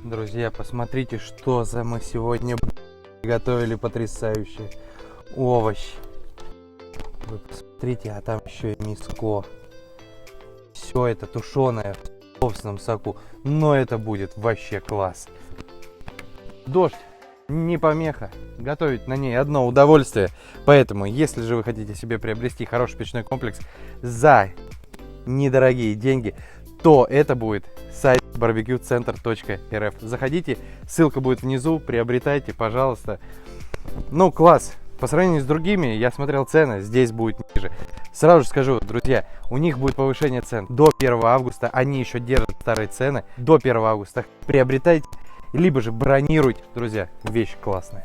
Друзья, посмотрите, что за мы сегодня готовили потрясающие овощи. Вы посмотрите, а там еще и мяско. Все это тушеное в собственном соку. Но это будет вообще класс. Дождь не помеха. Готовить на ней одно удовольствие. Поэтому, если же вы хотите себе приобрести хороший печной комплекс за недорогие деньги, то это будет сайт barbecuecenter.rf. Заходите, ссылка будет внизу, приобретайте, пожалуйста. Ну, класс. По сравнению с другими, я смотрел цены, здесь будет ниже. Сразу же скажу, друзья, у них будет повышение цен до 1 августа. Они еще держат старые цены до 1 августа. Приобретайте, либо же бронируйте. Друзья, вещь классная.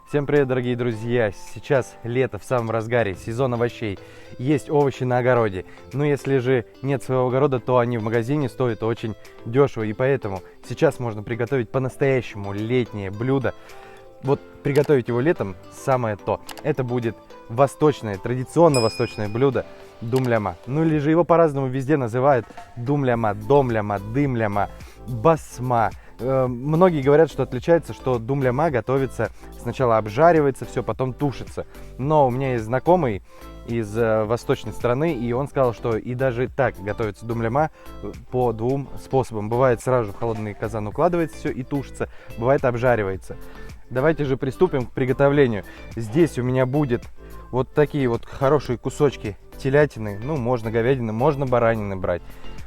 Всем привет, дорогие друзья! Сейчас лето в самом разгаре, сезон овощей. Есть овощи на огороде. Но если же нет своего огорода, то они в магазине стоят очень дешево. И поэтому сейчас можно приготовить по-настоящему летнее блюдо. Вот приготовить его летом самое то. Это будет восточное, традиционно восточное блюдо думляма. Ну или же его по-разному везде называют думляма, домляма, дымляма, басма. Многие говорят, что отличается, что думляма готовится, сначала обжаривается, все, потом тушится. Но у меня есть знакомый из восточной страны, и он сказал, что и даже так готовится думляма по двум способам. Бывает, сразу в холодный казан укладывается все и тушится, бывает, обжаривается. Давайте же приступим к приготовлению. Здесь у меня будет вот такие вот хорошие кусочки телятины, ну, можно говядины, можно баранины брать.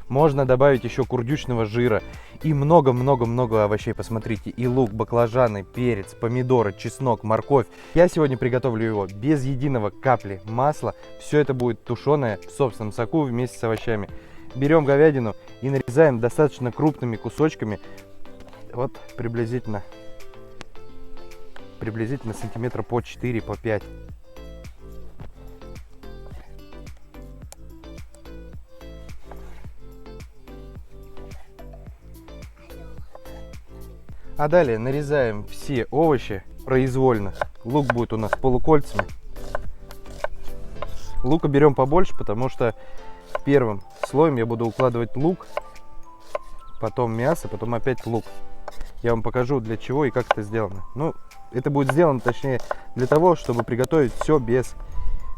Можно добавить еще курдючного жира и много-много-много овощей. Посмотрите, и лук, баклажаны, перец, помидоры, чеснок, морковь. Я сегодня приготовлю его без единого капли масла. Все это будет тушеное в собственном соку вместе с овощами. Берем говядину и нарезаем достаточно крупными кусочками. Вот приблизительно сантиметра по 4, по 5. А далее нарезаем все овощи произвольно. Лук будет у нас полукольцами. Лука берем побольше, потому что первым слоем я буду укладывать лук, потом мясо, потом опять лук. Я вам покажу, для чего и как это сделано. Ну, это будет сделано, точнее, для того, чтобы приготовить все без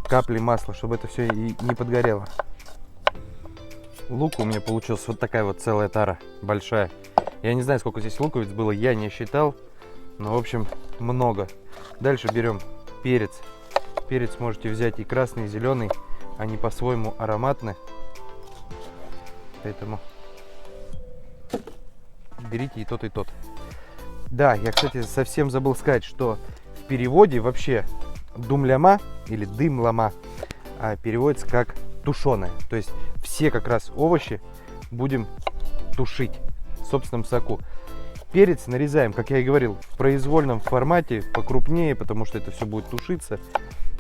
капли масла, чтобы это все и не подгорело. Лук у меня получилась вот такая вот целая тара, большая. Я не знаю, сколько здесь луковиц было, я не считал, но, в общем, много. Дальше берем перец. Перец можете взять и красный, и зеленый, они по-своему ароматны. Поэтому берите и тот, и тот. Да, я, кстати, совсем забыл сказать, что в переводе вообще думляма или дымлама переводится как тушеное. То есть все как раз овощи будем тушить в собственном соку. Перец нарезаем, как я и говорил, в произвольном формате, покрупнее, потому что это все будет тушиться.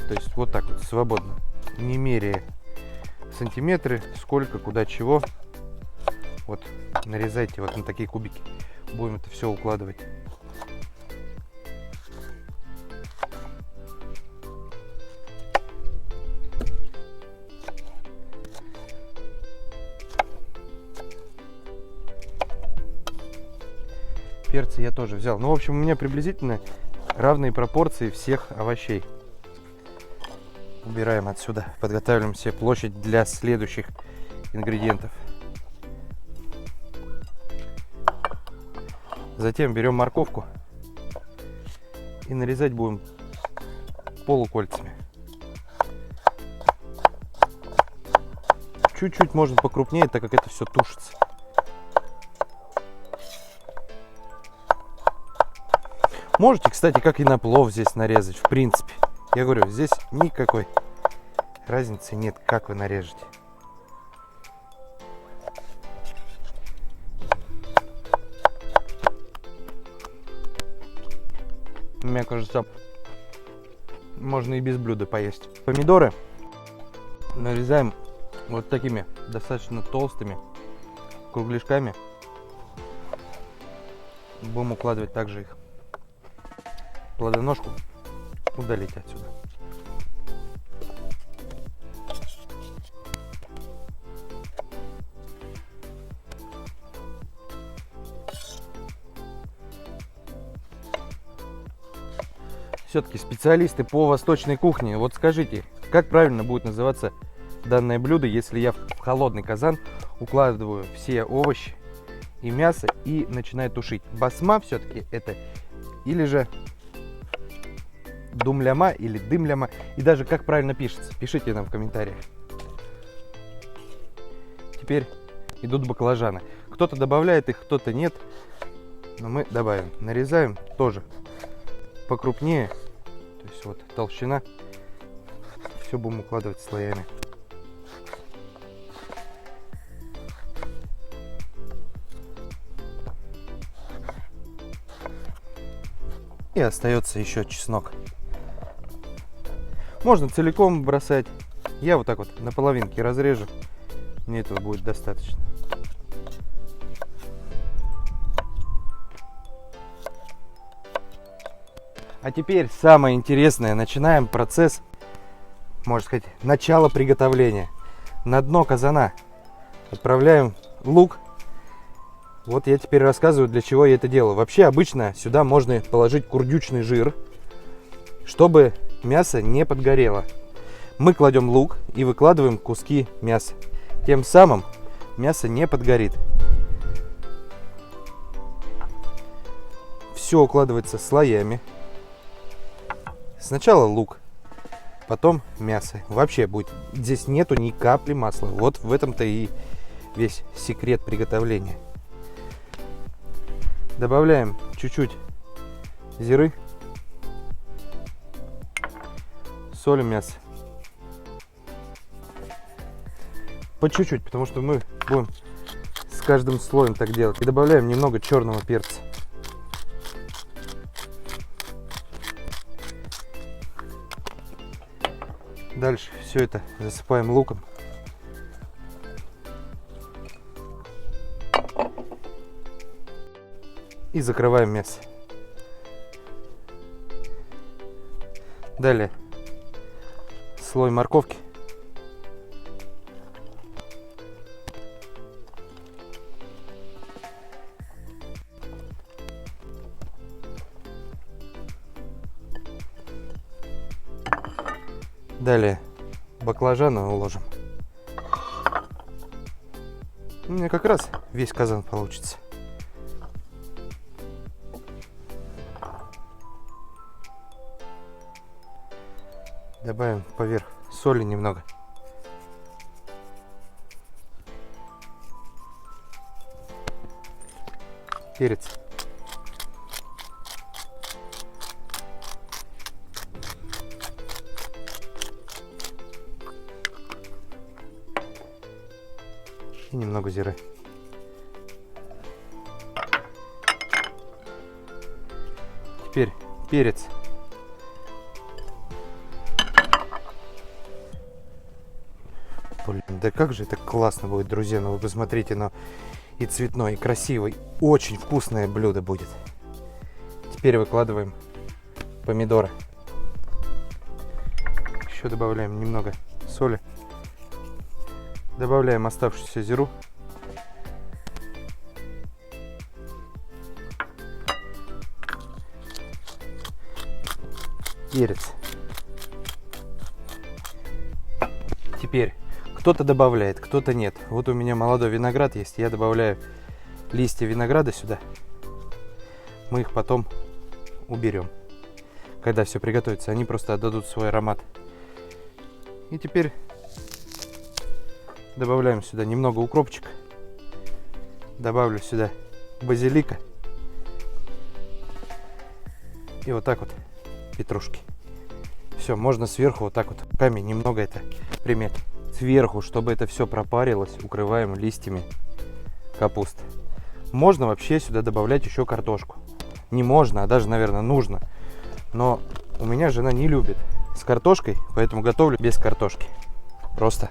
То есть вот так вот, свободно, не меряя сантиметры, сколько, куда, чего. Вот, нарезайте вот на такие кубики. Будем это все укладывать. Перцы я тоже взял. Ну, в общем, у меня приблизительно равные пропорции всех овощей. Убираем отсюда. Подготавливаем себе площадь для следующих ингредиентов. Затем берем морковку и нарезать будем полукольцами. Чуть-чуть можно покрупнее, так как это все тушится. Можете, кстати, как и на плов здесь нарезать, в принципе. Я говорю, здесь никакой разницы нет, как вы нарежете. Мне кажется, можно и без блюда поесть. Помидоры нарезаем вот такими достаточно толстыми кругляшками. Будем укладывать также их. Плодоножку удалить отсюда. все-таки специалисты по восточной кухне. Вот скажите, как правильно будет называться данное блюдо, если я в холодный казан укладываю все овощи и мясо и начинаю тушить? Басма все-таки это или же думляма или дымляма? И даже как правильно пишется, пишите нам в комментариях. Теперь идут баклажаны. Кто-то добавляет их, кто-то нет. Но мы добавим. Нарезаем тоже покрупнее. То есть вот толщина. Все будем укладывать слоями. И остается еще чеснок. Можно целиком бросать. Я вот так вот на половинке разрежу. Мне этого будет достаточно. А теперь самое интересное. Начинаем процесс, можно сказать, начало приготовления. На дно казана отправляем лук. Вот я теперь рассказываю, для чего я это делаю. Вообще обычно сюда можно положить курдючный жир, чтобы мясо не подгорело. Мы кладем лук и выкладываем куски мяса. Тем самым мясо не подгорит. Все укладывается слоями. Сначала лук, потом мясо. Вообще будет, здесь нету ни капли масла. Вот в этом-то и весь секрет приготовления. Добавляем чуть-чуть зиры, солим мясо. По чуть-чуть, потому что мы будем с каждым слоем так делать. И добавляем немного черного перца. Дальше все это засыпаем луком. И закрываем мясо. Далее слой морковки. Далее баклажаны уложим. У меня как раз весь казан получится. Добавим поверх соли немного. Перец. И немного зиры. Теперь перец. Блин, да как же это классно будет, друзья. Ну вы посмотрите, но и цветной, и красивый. Очень вкусное блюдо будет. Теперь выкладываем помидоры. Еще добавляем немного соли. Добавляем оставшуюся зиру. Перец. Теперь кто-то добавляет, кто-то нет. Вот у меня молодой виноград есть. Я добавляю листья винограда сюда. Мы их потом уберем. Когда все приготовится, они просто отдадут свой аромат. И теперь добавляем сюда немного укропчика. Добавлю сюда базилика. И вот так вот петрушки. Все, можно сверху вот так вот руками немного это примять. Сверху, чтобы это все пропарилось, укрываем листьями капусты. Можно вообще сюда добавлять еще картошку. Не можно, а даже, наверное, нужно. Но у меня жена не любит с картошкой, поэтому готовлю без картошки. Просто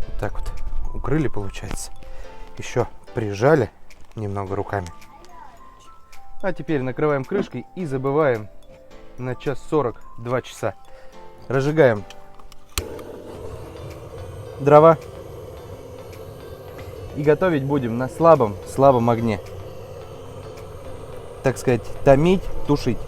вот так вот укрыли, получается. Еще прижали немного руками. А теперь накрываем крышкой и забываем на 1:40-2 часа. Разжигаем дрова и готовить будем на слабом огне. Так сказать, томить, тушить.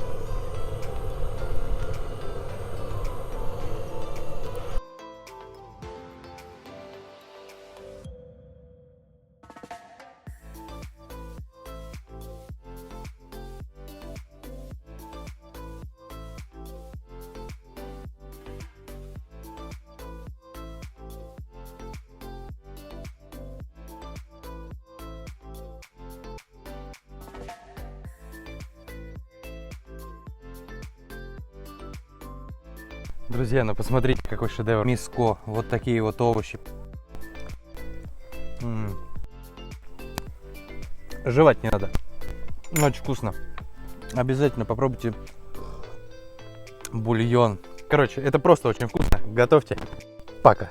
Друзья, ну посмотрите, какой шедевр. Миско, вот такие вот овощи. Жевать не надо. Очень вкусно. Обязательно попробуйте бульон. Короче, это просто очень вкусно. Готовьте. Пока.